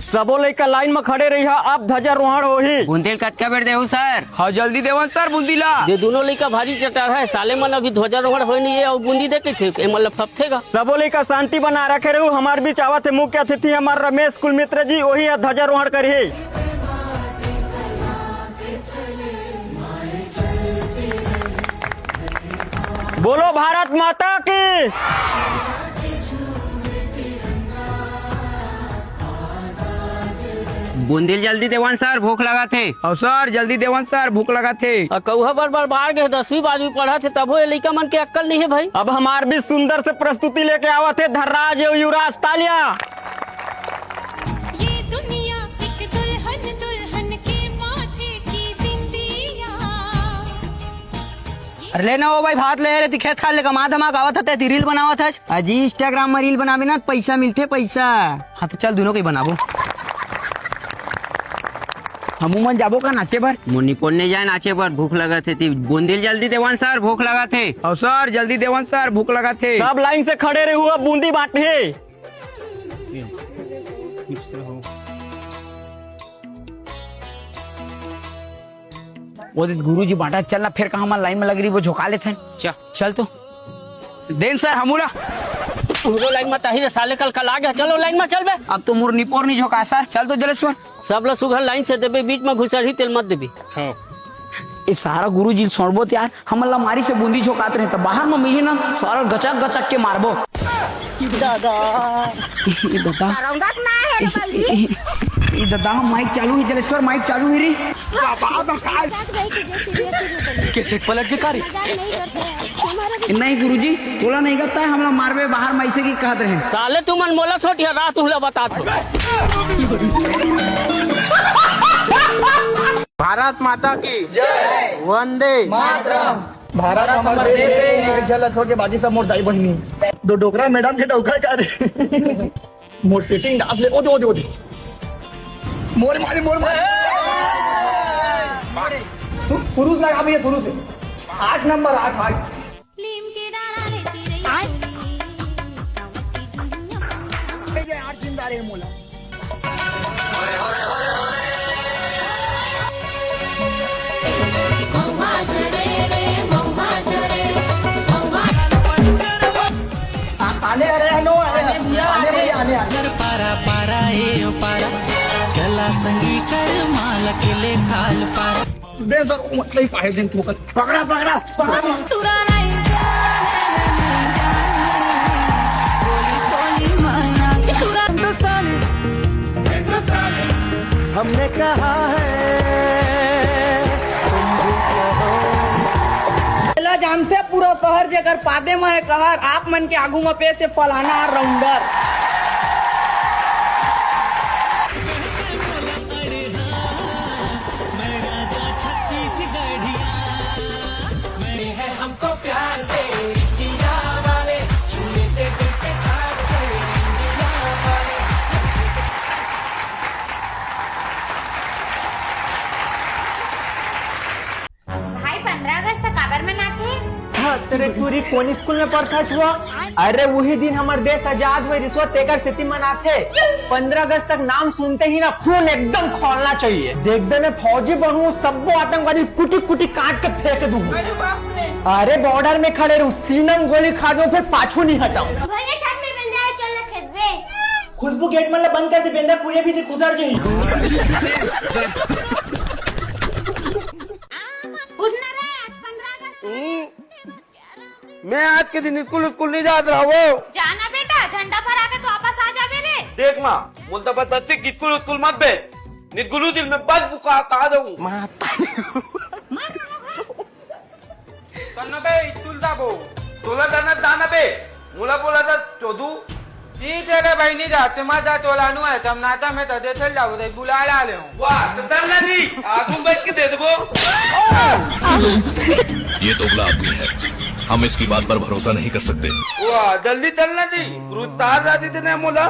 सबो लइका लाइन में खड़े रही अब ध्वजारोहण होही। बुंदेल कतका बेर देहु सर? हाँ जल्दी देवन सर बूंदी ला। ये दोनों लड़का भारी चटार है साले मन अभी ध्वजारोहण होई नहीं है और बूंदी देखे थे मतलब फपथेगा। सबो लइका शांति बना रखे रहू। हमार बीच आवत है मुख्य अतिथि हमार रमेश कुल मित्र जी, वही ध्वजारोहण करिए। बोलो भारत माता की। बुंदेल जल्दी देवन सर, भूख लगा थे। और सर जल्दी देवन सर, भूख लगा थे। कौहा बार बाढ़ गए 10वीं 12वीं पढ़ा थे तब वो लड़का मन के अक्कल नहीं है भाई। अब हमार भी सुंदर से प्रस्तुति लेके आवत है धर्राज युवराज तालिया। ये दुनिया एक दुल्हन दुल्हन के माथे की बिंदिया। अरे लेना वो भाई भात ले रहे खेत खा ले कमा धमा गावत थे रील बनावत है। अजी इंस्टाग्राम में रील बनावे ना पैसा मिलते पैसा। हाँ तो चल दोनों को बनाबो। हमू मन जाबो का नाचे बर? मुन्नी पोलने जाए नाचे पर, भूख लगा थे। बुंदेल जल्दी देवन सर, भूख लगा थे। और सर जल्दी देवन सर, भूख लगा थे। सब लाइन से खड़े रहे हुआ बूंदी बांटे। वो गुरुजी बांटा चलना फिर कहा हमारे लाइन में लग रही वो झोंका लेते चल तो देन सर हमूला वो लाइन में ताही साले कल आ गया। चलो लाइन में चल बे। अब तो मुर निपोर नहीं झोंका सर। चल तो जलेश्वर सब लोग सुघर लाइन से देबे, बीच में घुसरी तेल मत देबी। हाँ। ये सारा गुरुजी सोड़बो यार हम मारी से बूंदी झोंकाते रहे तो बाहर में मिली ना सारा गचक गचक के मारबो। दादा माइक चालू है जलेश्वर, माइक चालू है रे। कैसे पलट के कारी नहीं गुरुजी तोला नहीं करता है हम लोग मारबे बाहर माइसे की कहते रहे। साले तू मन मोला छोटिया रात तुला बता थो। भारत माता की जय, वंदे मातरम। भारत हमारे देश है, चल छोड़ के बाकी सब मोर दाई बहिनी। दो डोकरा मैडम के डोका का रे मोर सेटिंग डांस ले। ओदे ओदे ओदे मोर मारे पुरुष लगा भी है पुरुष है 8 नंबर 8 लीम के डाला ले चिरई बोली कावती झुनिया। 8 जिंदा रे मोला। आने अरे नो आने भैया पारा पारा ए पारा चला संगी कर माल के ले खाल पारा बे सर मतलब ही पाए दिन ठोकर पकड़ा पकड़ा पकड़ा टुरा नहीं बोली बोली माया टुरा हमने कहा है जानते पूरा पहर जेकर पादे में है कहर आप मन के आगू में पे से फलाना राउंडर। हमको प्यार से इंडिया वाले छूने दे दिल के तार से इंडिया वाले। भाई 15 अगस्त तक काबर में नाचे। तेरे टूरी कौन स्कूल में पढ़ता हुआ? अरे वही दिन हमारे देश आजाद हुए रिश्वत तेकर स्थिति मनाते। 15 अगस्त तक नाम सुनते ही ना खून एकदम खोलना चाहिए। देख दे मैं फौजी बनूं सबको आतंकवादी कुटी कुटी काट के फेंक दूं। अरे बॉर्डर में खड़े रहूं सीनम गोली खा दो फिर पाछू नहीं हटाऊं। भैया छत में बंदा है चल ना खेत में। खुशबू गेट मतलब बंद कर दे बेंदा पूरे भी खुसर जाई। उठना रे आज 15 अगस्त। मैं आज के दिन स्कूल नहीं जात रहा वो। जाना बेटा झंडा फहरा के तो वापस आ जा मेरे। देख माँ मुल्ता पर तत्ती स्कूल मत बे निगुलू दिल में बस बुका कहा दूं तन्ना बे स्कूल दाबो तोला दाना बे मुला बोला था चोदू ठीक है रे भाई नहीं जाते मैं जा तोलानु है तम नाता में तो देथे जाओ दे बुला ला ले वाह तो तरना जी आगू बैठ के दे दबो। ये तो उगला आदमी है, हम इसकी बात पर भरोसा नहीं कर सकते। वाह जल्दी चलना जी रुतार दादी ने मोला।